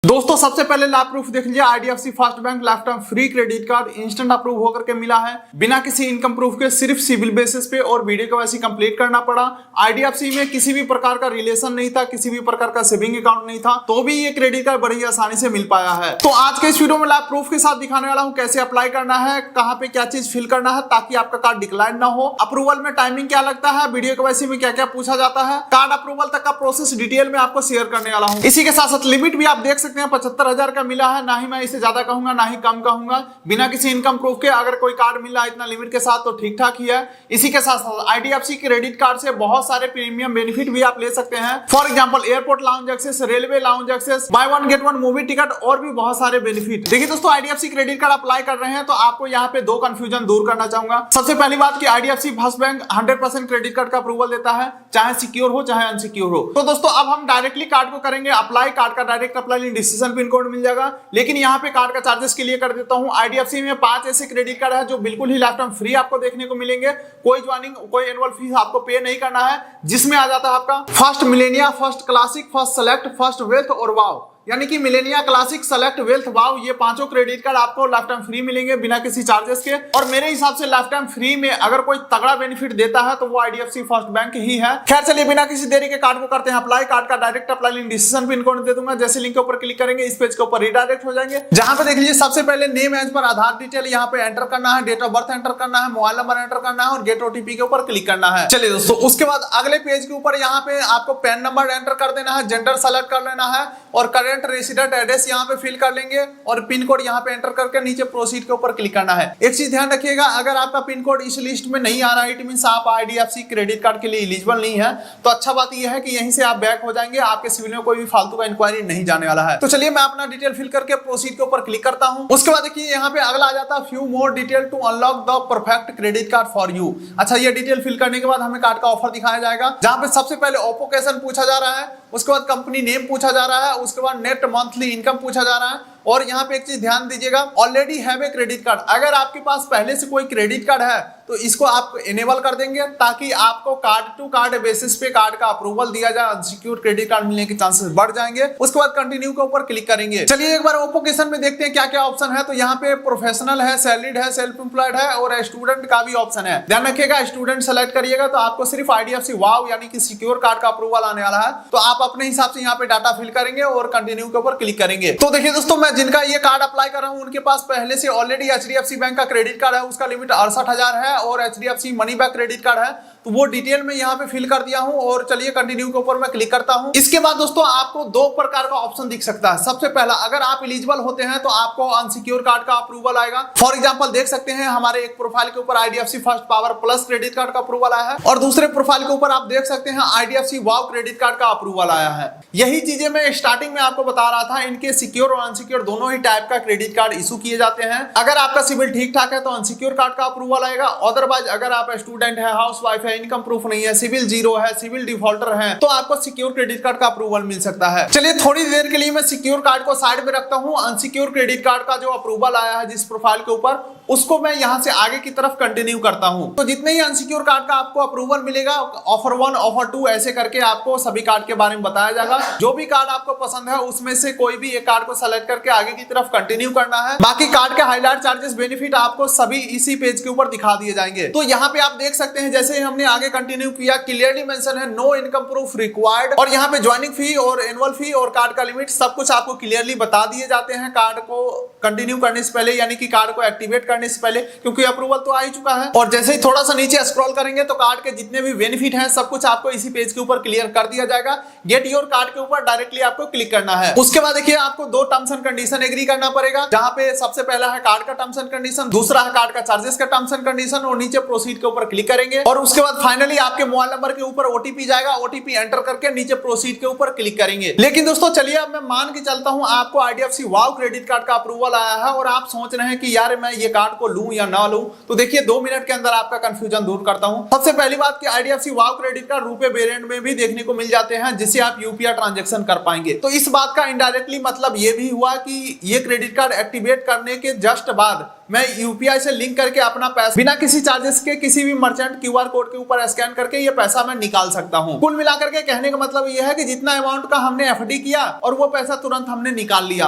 दोस्तों सबसे पहले लाइव प्रूफ देख लीजिए। IDFC first bank life time free credit card instant approve होकर के मिला है बिना किसी इनकम प्रूफ के, सिर्फ सिविल बेसिस पे और वीडियो केवाईसी कंप्लीट करना पड़ा। आईडीएफसी में किसी भी प्रकार का रिलेशन नहीं था, किसी भी प्रकार का सेविंग अकाउंट नहीं था, तो भी ये क्रेडिट कार्ड बड़ी आसानी से मिल पाया है। तो आज के इस वीडियो में लाइव प्रूफ के साथ दिखाने वाला हूँ कैसे अप्लाई करना है, कहाँ पे क्या चीज फिल करना है ताकि आपका कार्ड डिक्लाइन ना हो, अप्रूवल में टाइमिंग क्या लगता है, वीडियो केवाईसी में क्या क्या पूछा जाता है, कार्ड अप्रूवल तक का प्रोसेस डिटेल में आपको शेयर करने वाला हूँ। इसी के साथ साथ लिमिट भी आप देख सकते हैं 75,000 का मिला है। ना ही मैं इसे ज्यादा कहूंगा ना ही कम कहूंगा, बिना किसी इनकम प्रूफ के अगर कोई कार्ड मिल रहा है इतना लिमिट के साथ तो ठीक ठाक ही है। इसी के साथ साथ आईडीएफसी क्रेडिट कार्ड से बहुत सारे प्रीमियम बेनिफिट भी आप ले सकते हैं। For example airport lounge access, railway lounge access, buy one get one movie ticket और भी बहुत सारे बेनिफिट। देखिए दोस्तों, आईडीएफसी क्रेडिट कार्ड अप्लाई कर रहे हैं तो आपको यहाँ पे दो कंफ्यूजन दूर करना चाहूंगा। सबसे पहली बात कि IDFC first bank 100% credit card का अप्रूवल देता है, चाहे सिक्योर हो चाहे अनसिक्योर हो। तो दोस्तों अब हम डायरेक्टली कार्ड को करेंगे अप्लाई। कार्ड का direct apply decision pin code मिल जाएगा, लेकिन यहाँ पे कार्ड का चार्जेस के लिए कर देता हूँ। आईडीएफसी में 5 ऐसे क्रेडिट कार्ड है जो बिल्कुल ही लाइफ टाइम फ्री आपको देखने को मिलेंगे। कोई ज्वाइनिंग, कोई एनुअल फीस आपको पे नहीं करना है, जिसमें आ जाता है आपका first Millennia, first Classic, first Select, first Wealth और वाव। यानी कि Millennia, Classic, Select, Wealth, Wow, ये पांचों क्रेडिट कार्ड आपको लाइफ टाइम फ्री मिलेंगे बिना किसी चार्जेस के। और मेरे हिसाब से लाइफ टाइम फ्री में अगर कोई तगड़ा बेनिफिट देता है तो वो आईडीएफसी फर्स्ट बैंक ही है। खैर चलिए बिना किसी देरी के कार्ड को करते हैं अप्लाई। कार्ड का direct apply link decision pin code दे दूंगा। जैसे लिंक के ऊपर क्लिक करेंगे इस पेज के ऊपर रिडायरेक्ट हो जाएंगे, जहां पे देख लीजिए सबसे पहले नेम एज पर आधार डिटेल यहाँ पे एंटर करना है, डेट ऑफ बर्थ एंटर करना है, मोबाइल नंबर एंटर करना है और गेट ओटीपी के ऊपर क्लिक करना है। चलिए दोस्तों, उसके बाद अगले पेज के ऊपर यहाँ पे आपको पैन नंबर एंटर कर देना है, जेंडर सेलेक्ट कर लेना है और करेंट रेसिडेंट एड्रेस यहाँ पे फिल कर लेंगे और पिन कोड यहाँ पे एंटर करके नीचे प्रोसीड के ऊपर क्लिक करना है। एक चीज ध्यान रखिएगा, अगर आपका पिन कोड इस लिस्ट में नहीं आ रहा है, इट मींस आप आईडीएफसी क्रेडिट कार्ड के लिए एलिजिबल नहीं है। तो अच्छा बात यह है कि यहीं से आप बैक हो जाएंगे, आपके सिविल में कोई भी फालतू का इंक्वायरी नहीं जाने वाला है। तो चलिए मैं अपना डिटेल फिल करके प्रोसीड के ऊपर क्लिक करता हूं। उसके बाद देखिए यहाँ पे अगला आ जाता है few more detail to unlock the perfect credit card for you. अच्छा, ये डिटेल फिल करने के बाद हमें कार्ड का ऑफर दिखाया जाएगा, जहां पे सबसे पहले ओपोकेशन पूछा जा रहा है, उसके बाद कंपनी नेम पूछा जा रहा है, उसके बाद नेट मंथली इनकम पूछा जा रहा है। और यहाँ पे एक चीज ध्यान दीजिएगा, already have a credit card. अगर आपके पास पहले से कोई क्रेडिट कार्ड है तो इसको आप इनेबल कर देंगे ताकि आपको कार्ड टू कार्ड बेसिस पे कार्ड का अप्रूवल दिया जाए, अनसिक्योर्ड क्रेडिट कार्ड मिलने के चांसेस बढ़ जाएंगे। उसके बाद कंटिन्यू के ऊपर क्लिक करेंगे। चलिए एक बार ओपोकेशन में देखते हैं क्या क्या ऑप्शन है। तो यहाँ पे प्रोफेशनल है, सैलरीड है, सेल्फ एम्प्लॉयड है और स्टूडेंट का भी ऑप्शन है। ध्यान रखिएगा, स्टूडेंट सेलेक्ट करिएगा तो आपको सिर्फ आईडीएफसी वाव यानी कि सिक्योर कार्ड का अप्रूवल आने वाला है। तो आप अपने हिसाब से यहाँ पे डाटा फिल करेंगे और कंटिन्यू के ऊपर क्लिक करेंगे। तो देखिए दोस्तों, मैं जिनका ये कार्ड अप्लाई कर रहा हूं उनके पास पहले से ऑलरेडी एचडीएफसी बैंक का क्रेडिट कार्ड है, उसका लिमिट 68,000 है और HDFC money bank credit card है, तो वो डिटेल में यहाँ पे फिल कर दिया हूं। और चलिए कंटिन्यू के ऊपर मैं क्लिक करता हूं। इसके बाद दोस्तों आपको दो प्रकार का ऑप्शन दिख सकता है। सबसे पहला, अगर आप एलिजिबल होते हैं तो आपको अनसिक्योर कार्ड का अप्रूवल आएगा। फॉर एग्जांपल देख सकते हैं हमारे एक प्रोफाइल के ऊपर IDFC first power plus credit card का अप्रूवल आया है और दूसरे प्रोफाइल के ऊपर आप देख सकते हैं आईडीएफसी वाव क्रेडिट कार्ड का अप्रूवल आया है। यही चीजें मैं स्टार्टिंग में आपको बता रहा था, इनके सिक्योर और अनसिक्योर दोनों ही टाइप का क्रेडिट कार्ड इशू किए जाते हैं। अगर आपका सिविल ठीक ठाक है तो अनसिक्योर कार्ड का अप्रूवल आएगा, अदरवाइज अगर आप स्टूडेंट है, हाउस वाइफ है, इनकम प्रूफ नहीं है, सिविल जीरो है, सिविल डिफॉल्टर है, तो आपको सिक्योर क्रेडिट कार्ड का अप्रूवल मिल सकता है। चलिए थोड़ी देर के लिए मैं सिक्योर कार्ड को साइड में रखता हूं। अनसिक्योर क्रेडिट कार्ड का जो अप्रूवल आया है जिस प्रोफाइल के ऊपर, उसको मैं यहां से आगे की तरफ कंटिन्यू करता हूं। तो जितने ही अनसिक्योर कार्ड का आपको अप्रूवल मिलेगा, ऑफर 1, ऑफर 2 ऐसे करके आपको सभी कार्ड के बारे में बताया जाएगा। जो भी कार्ड आपको पसंद है उसमें से कोई भी एक कार्ड को सेलेक्ट करके आगे की तरफ कंटिन्यू करना है। बाकी कार्ड के हाईलाइट, चार्जेस, बेनिफिट आपको सभी इसी पेज के ऊपर दिखा दिए जाएंगे। तो यहाँ पे आप देख सकते हैं जैसे ही हमने आगे कंटिन्यू किया, क्लियरली मेंशन है नो इनकम प्रूफ रिक्वायर्ड और यहाँ पे ज्वाइनिंग फी और एनुअल फी और कार्ड का लिमिट सब कुछ आपको क्लियरली बता दिए जाते हैं कार्ड को कंटिन्यू करने से पहले, यानी कि कार्ड को एक्टिवेट करने से पहले, क्योंकि अप्रूवल तो आ ही चुका है। और जैसे ही थोड़ा सा नीचे स्क्रॉल करेंगे तो कार्ड के जितने भी बेनिफिट हैं सब कुछ आपको इसी पेज के ऊपर क्लियर कर दिया जाएगा। गेट योर कार्ड के ऊपर डायरेक्टली आपको क्लिक करना है। उसके बाद देखिए आपको दो टर्म्स एंड कंडीशन एग्री करना पड़ेगा, जहां पे सबसे पहला है कार्ड का टर्म्स एंड कंडीशन, दूसरा है कार्ड का चार्जेस का टर्म्स एंड कंडीशन और नीचे प्रोसीड के ऊपर क्लिक करेंगे। और उसके बाद फाइनली आपके मोबाइल नंबर के ऊपर ओटीपी जाएगा, ओटीपी एंटर करके नीचे प्रोसीड के ऊपर क्लिक करेंगे। लेकिन दोस्तों चलिए अब मैं मान के चलता हूं आपको आईडीएफसी वाव क्रेडिट कार्ड का अप्रूवल आया है और आप सोच रहे हैं कि यार मैं ये कार्ड को लूं या ना लूं। तो देखिए 2 मिनट के अंदर आपका कंफ्यूजन दूर करता हूं। सबसे पहली बात कि आईडीएफसी वाव क्रेडिट कार्ड रुपए वेरिएंट में भी देखने को मिल जाते हैं, जिससे आप यूपीआई ट्रांजैक्शन कर पाएंगे। तो इस बात का इनडायरेक्टली मतलब ये भी हुआ कि ये क्रेडिट कार्ड एक्टिवेट करने के जस्ट बाद मैं यूपीआई से लिंक करके अपना पैसा बिना किसी चार्जेस के किसी भी मर्चेंट क्यूआर कोड के ऊपर स्कैन करके ये पैसा मैं निकाल सकता हूँ। कुल मिलाकर के कहने का मतलब ये है कि जितना अमाउंट का हमने एफडी किया और वो पैसा तुरंत हमने निकाल लिया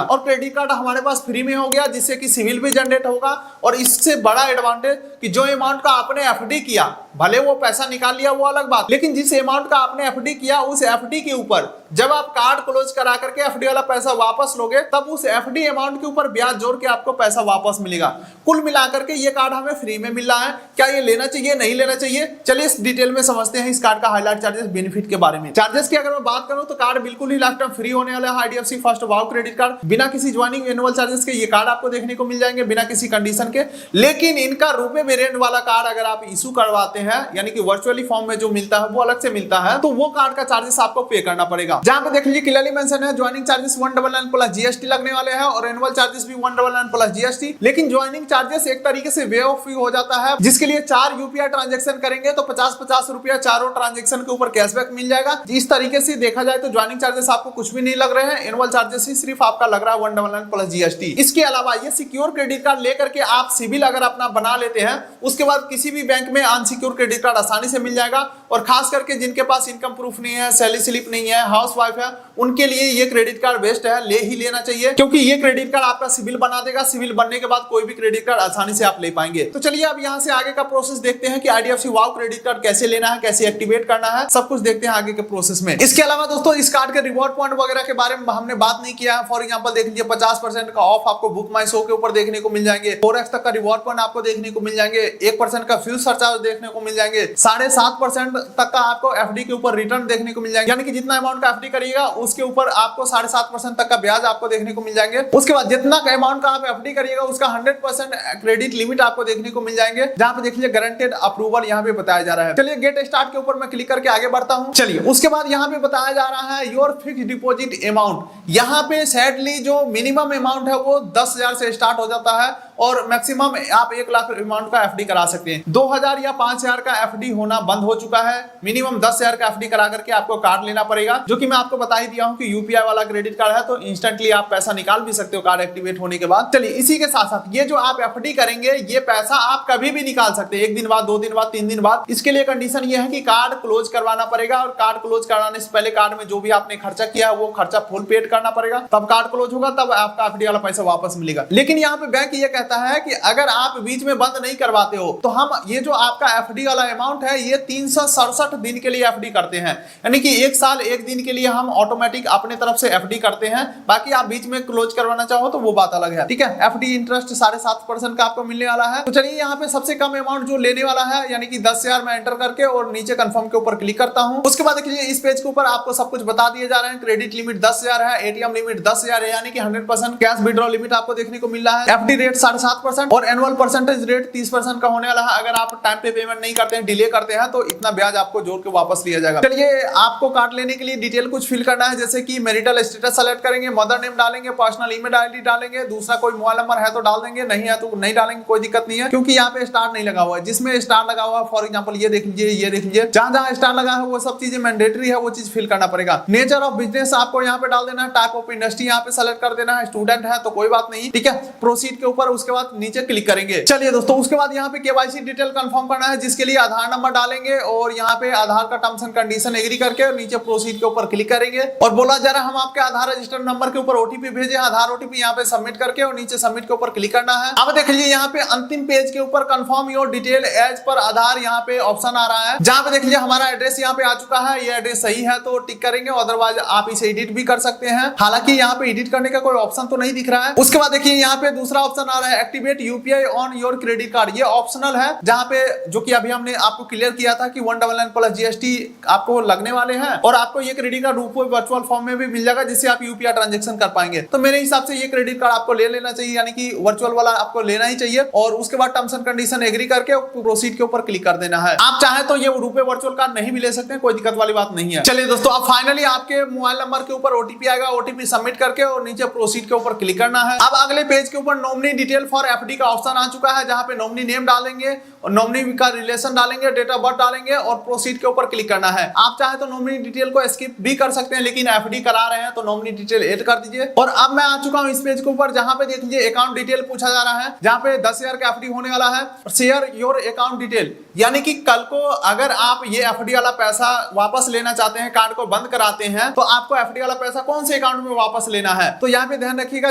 और क्रेडिट कार्ड हमारे पास फ्री में हो गया, जिससे कि सिविल भी जनरेट होगा। और इससे बड़ा एडवांटेज कि जो अमाउंट का आपने एफडी किया, भले वो पैसा निकाल लिया वो अलग बात, लेकिन जिस अमाउंट का आपने एफडी किया उस एफडी के ऊपर जब आप कार्ड क्लोज करा करके एफडी वाला पैसा वापस लोगे तब उस एफडी अमाउंट के ऊपर ब्याज जोड़ के आपको पैसा वापस मिलेगा। कुल मिलाकर के ये कार्ड हमें फ्री में मिल रहा है। क्या ये लेना चाहिए, नहीं लेना चाहिए? चलिए इस डिटेल में समझते हैं इस कार्ड का हाईलाइट, चार्जेस, बेनिफिट के बारे में। चार्जेस की अगर मैं बात करूं तो कार्ड बिल्कुल ही लाइफ टाइम फ्री होने वाला है। आईडीएफसी फर्स्ट वाव क्रेडिट कार्ड बिना किसी ज्वाइनिंग एनुअल चार्जेस के ये कार्ड आपको देखने को मिल जाएंगे बिना किसी कंडीशन के। लेकिन इनका रुपए वेरिएंट वाला कार्ड अगर आप इशू करवाते हैं, यानी कि वर्चुअली फॉर्म में जो मिलता है वो अलग से मिलता है, तो वो कार्ड का चार्जेस आपको पे करना पड़ेगा। जहां पे देख लीजिए क्लियरली मेंशन है ज्वाइनिंग चार्जेस 199 प्लस जीएसटी लगने वाले हैं और एनुअल चार्जेस भी 199 प्लस जीएसटी। लेकिन ज्वाइनिंग चार्जेस एक तरीके से वे ऑफ हो जाता है, जिसके लिए 4 यूपीआई ट्रांजैक्शन करेंगे तो 50-50 रुपया चारों ट्रांजैक्शन के ऊपर कैशबैक मिल जाएगा। इस तरीके से देखा जाए तो ज्वाइनिंग चार्जेस आपको कुछ भी नहीं लग रहे हैं, एनुअल चार्जेस ही सिर्फ आपका लग रहा है 199 प्लस जीएसटी। इसके अलावा ये सिक्योर क्रेडिट कार्ड लेकर के आप सिविल अगर अपना बना लेते हैं, उसके बाद किसी भी बैंक में अनसिक्योर क्रेडिट कार्ड आसानी से मिल जाएगा। और खास करके जिनके पास इनकम प्रूफ नहीं है, सैलरी स्लिप नहीं है, हाउस वाइफ है, उनके लिए ये क्रेडिट कार्ड बेस्ट है, ले ही लेना चाहिए, क्योंकि ये क्रेडिट कार्ड आपका सिविल बना देगा। सिविल बनने के बाद कोई भी क्रेडिट कार्ड आसानी से आप ले पाएंगे। तो चलिए अब यहाँ से आगे का प्रोसेस देखते हैं कि आईडीएफसी वाव क्रेडिट कार्ड कैसे लेना है, कैसे एक्टिवेट करना है, सब कुछ देखते हैं आगे के प्रोसेस में। इसके अलावा दोस्तों इस कार्ड के रिवॉर्ड पॉइंट वगैरह के बारे में हमने बात नहीं किया है। फॉर एग्जांपल देख लीजिए 50% का ऑफ आपको बुक माई शो के ऊपर देखने को मिल जाएंगे, 4x तक का रिवॉर्ड पॉइंट आपको देखने को मिल जाएंगे, 1% का फ्यूल सरचार्ज देखने को मिल जाएंगे, 7.5% तक का आपको एफडी के ऊपर रिटर्न देखने को मिल जाएंगे, यानी कि जितना अमाउंट का एफडी करिएगा उसके ऊपर आपको 7.5% तक का ब्याज आपको देखने को मिल जाएंगे। उसके बाद जितना अमाउंट का आप एफडी करिएगा उसका 100% क्रेडिट लिमिट आपको देखने को मिल जाएंगे, जहां पे देख लीजिए गारंटेड अप्रूवल यहाँ पे बताया जा रहा है। चलिए गेट स्टार्ट के ऊपर मैं क्लिक करके आगे बढ़ता हूँ। चलिए उसके बाद यहाँ पे बताया जा रहा है योर फिक्स डिपॉजिट अमाउंट। यहाँ पे सैडली जो मिनिमम अमाउंट है वो 10,000 से स्टार्ट हो जाता है और मैक्सिमम आप 1 लाख अमाउंट का एफडी करा सकते हैं। 2,000 या 5,000 का एफडी होना बंद हो चुका है। मिनिमम 10,000 का एफडी करा करके आपको कार्ड लेना पड़ेगा, जो कि मैं आपको बता ही दिया हूं कि यूपीआई वाला क्रेडिट कार्ड है तो इंस्टेंटली आप पैसा निकाल भी सकते हो कार्ड एक्टिवेट होने के बाद। चलिए इसी के साथ साथ ये जो आप एफडी करेंगे ये पैसा आप कभी भी निकाल सकते हैं, 1 दिन बाद, 2 दिन बाद, 3 दिन बाद। इसके लिए कंडीशन ये है कि कार्ड क्लोज करवाना पड़ेगा और कार्ड क्लोज कराने से पहले कार्ड में जो भी आपने खर्चा किया है वो खर्चा फुल पेड करना पड़ेगा, तब कार्ड क्लोज होगा, तब आपका एफडी वाला पैसा वापस मिलेगा। लेकिन यहाँ पे बैंक ये कहता है कि अगर आप बीच में बंद नहीं करवाते हो तो हम ये जो आपका एफडी वाला अमाउंट है ये 367 दिन के लिए एफडी करते हैं, यानी कि 1 साल 1 दिन के लिए हम ऑटोमेटिक अपने तरफ से एफडी करते हैं। बाकी आप बीच में क्लोज करवाना चाहो तो वो बात अलग है, ठीक है। एफडी इंटरेस्ट 7.5% का आपको मिलने वाला है। तो चलिए यहाँ पे सबसे कम अमाउंट जो लेने वाला है यानी कि 10,000 में एंटर करके और नीचे कंफर्म के ऊपर क्लिक करता हूँ। उसके बाद देखिए इस पेज के ऊपर आपको सब कुछ बता दिए जा रहे हैं। क्रेडिट लिमिट 10,000 है, एटीएम लिमिट 10,000 है, यानी कि 100% कैश विड्रॉ लिमिट आपको देखने को मिल रहा है। एफडी रेट 7.5% और एनुअल परसेंटेज रेट 30% का होने वाला है। अगर आप टाइम पे पेमेंट नहीं करते हैं, डिले करते हैं तो इतना ब्याज आपको जोड़ के वापस लिया जाएगा। चलिए आपको कार्ड लेने के लिए डिटेल कुछ फिल करना है, जैसे कि मैरिटल स्टेटस सेलेक्ट करेंगे, मदर नेम डालेंगे, पर्सनल ईमेल आईडी डालेंगे, दूसरा कोई मोबाइल नंबर है तो डाल देंगे, नहीं है तो नहीं डालेंगे, कोई दिक्कत नहीं है, क्योंकि यहाँ पे स्टार नहीं लगा हुआ है। जिसमें स्टार लगा हुआ है फॉर एग्जांपल ये देख लीजिए, ये देख लीजिए, जहां जहां स्टार लगा है वो सब चीजें मैंडेटरी है, वो चीज फिल करना पड़ेगा। नेचर ऑफ बिजनेस आपको यहाँ पे डाल देना है, टाइप ऑफ इंडस्ट्री यहाँ पे सेलेक्ट कर देना है, स्टूडेंट है तो कोई बात नहीं, ठीक है। प्रोसीड के ऊपर उसके बाद नीचे क्लिक करेंगे। चलिए दोस्तों उसके बाद यहाँ पे केवाईसी डिटेल कंफर्म करना है, जिसके लिए आधार नंबर डालेंगे और यहाँ पे आधार का टर्म्स एंड कंडीशन एग्री करके नीचे प्रोसीड के ऊपर क्लिक करेंगे और बोला जा रहा है हम आपके आधार रजिस्टर्ड नंबर के ऊपर ओटीपी भेजे, आधार ओटीपी यहाँ पे सबमिट करके और नीचे सबमिट के ऊपर क्लिक करना है। अब देख लीजिए यहाँ पे अंतिम पेज के ऊपर confirm your detail as per आधार यहाँ पे ऑप्शन आ रहा है, जहाँ पे देख लीजिए हमारा एड्रेस यहाँ पे आ चुका है, ये एड्रेस सही है तो टिक करेंगे, अदरवाइज आप इसे एडिट भी कर सकते हैं। हालांकि यहाँ पे एडिट करने का कोई ऑप्शन तो नहीं दिख रहा है। उसके बाद देखिए यहाँ पे दूसरा ऑप्शन आ रहा है activate UPI on your credit card, ये ऑप्शनल है, जहाँ पे जो कि अभी हमने आपको क्लियर किया था कि 199 प्लस जीएसटी आपको लगने वाले हैं और आपको ये क्रेडिट कार्ड रूप वर्चुअल फॉर्म में भी मिल जाएगा, जिससे आप यूपीआई ट्रांजैक्शन कर पाएंगे। तो मेरे हिसाब से ये क्रेडिट कार्ड आपको ले लेना चाहिए, यानी कि वर्चुअल वाला आपको लेना ही चाहिए और उसके बाद टर्म्स एंड कंडीशन एग्री करके प्रोसीड के ऊपर क्लिक कर देना है। आप चाहे तो ये रुपए वर्चुअल कार्ड नहीं भी ले सकते हैं, कोई दिक्कत वाली बात नहीं है। चलिए दोस्तों अब फाइनली आपके मोबाइल नंबर के ऊपर ओटीपी आएगा, ओटीपी सबमिट करके और नीचे प्रोसीड के ऊपर क्लिक करना है। अब अगले पेज के ऊपर nominee detail detail for FD का ऑप्शन आ चुका है, जहां पे नॉमिनी नेम डालेंगे और नॉमिनी का रिलेशन डालेंगे, डेट ऑफ बर्थ डालेंगे और प्रोसीड के ऊपर क्लिक करना है। आप चाहे तो नॉमिनी डिटेल को स्किप भी कर सकते हैं, लेकिन एफडी करा रहे हैं तो नॉमिनी डिटेल ऐड कर दीजिए। और अब मैं आ चुका हूं इस पेज के ऊपर, जहां पे देख लीजिए अकाउंट डिटेल पूछा जा रहा है, जहां पे 10,000 का एफडी होने वाला है। शेयर योर अकाउंट डिटेल, यानी कि कल को अगर आप ये एफडी वाला पैसा वापस लेना चाहते हैं, कार्ड को बंद कराते हैं, तो आपको एफडी वाला पैसा कौन से अकाउंट में वापस लेना है। तो यहाँ पे ध्यान रखिएगा,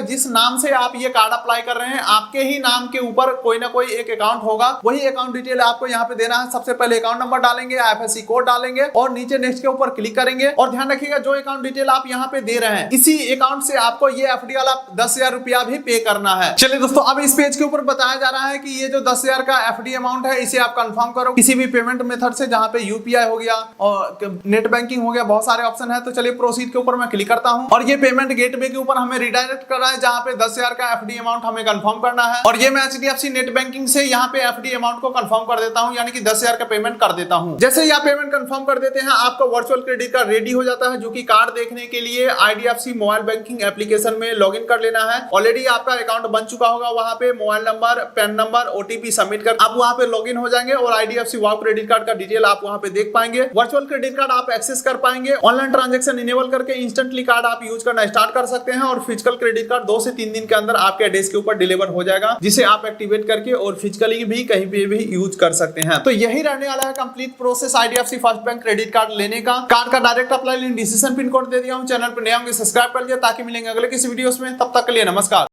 जिस नाम से आप ये कार्ड अप्लाई कर रहे हैं, आपके ही नाम के ऊपर कोई ना कोई एक अकाउंट होगा, वही अकाउंट डिटेल आपको यहाँ पे देना है। सबसे पहले अकाउंट नंबर डालेंगे, आईएफएससी कोड डालेंगे और नीचे नेक्स्ट के ऊपर क्लिक करेंगे। और ध्यान रखिएगा, जो अकाउंट डिटेल आप यहाँ पे दे रहे हैं, इसी अकाउंट से आपको ये एफडी वाला 10,000 रुपया भी पे करना है। चलिए दोस्तों, अब इस पेज के ऊपर बताया जा रहा है कि ये जो 10,000 का एफडी अमाउंट है, इसे आप कंफर्म करो किसी भी पेमेंट मेथड से, जहां पे यूपीआई हो गया और नेट बैंकिंग हो गया, बहुत सारे ऑप्शन है। तो चलिए प्रोसीड के ऊपर मैं क्लिक करता हूं और ये पेमेंट गेटवे के ऊपर हमें रिडायरेक्ट कर रहा है, जहां पे 10,000 का एफडी अमाउंट हमें कंफर्म करना है। और ये मैं एचडीएफसी नेट बैंकिंग से यहाँ पे एफडी अमाउंट को कंफर्म कर देता हूं, यानी कि 10,000 का पेमेंट कर देता हूं। जैसे ही आप पेमेंट कंफर्म कर देते हैं, आपका वर्चुअल क्रेडिट कार्ड रेडी हो जाता है, जो कि कार्ड देखने के लिए आईडीएफसी मोबाइल बैंकिंग एप्लीकेशन में लॉगिन कर लेना है। ऑलरेडी आपका अकाउंट बन चुका होगा, वहां पे mobile number, pan number, OTP submit कर आप वहां पे लॉगिन हो जाएंगे और आईडीएफसी वाओ क्रेडिट कार्ड का डिटेल आप वहां पे देख पाएंगे। वर्चुअल क्रेडिट कार्ड आप एक्सेस कर पाएंगे। ऑनलाइन ट्रांजैक्शन इनेबल करके इंस्टेंटली कार्ड आप यूज करना स्टार्ट कर सकते हैं और फिजिकल क्रेडिट कार्ड 2 से 3 दिन के अंदर आपके एड्रेस के ऊपर डिलीवर हो जाएगा, जिसे आप एक्टिवेट करके और फिजिकली भी कहीं पे भी यूज कर सकते हैं। तो यही रहने वाला है complete process IDFC first bank credit card लेने का। कार्ड का direct apply link description pin code दे दिया हूं। चैनल पर नए होंगे सब्सक्राइब कर लीजिए ताकि मिलेंगे अगले किसी वीडियोस में। तब तक के लिए नमस्कार।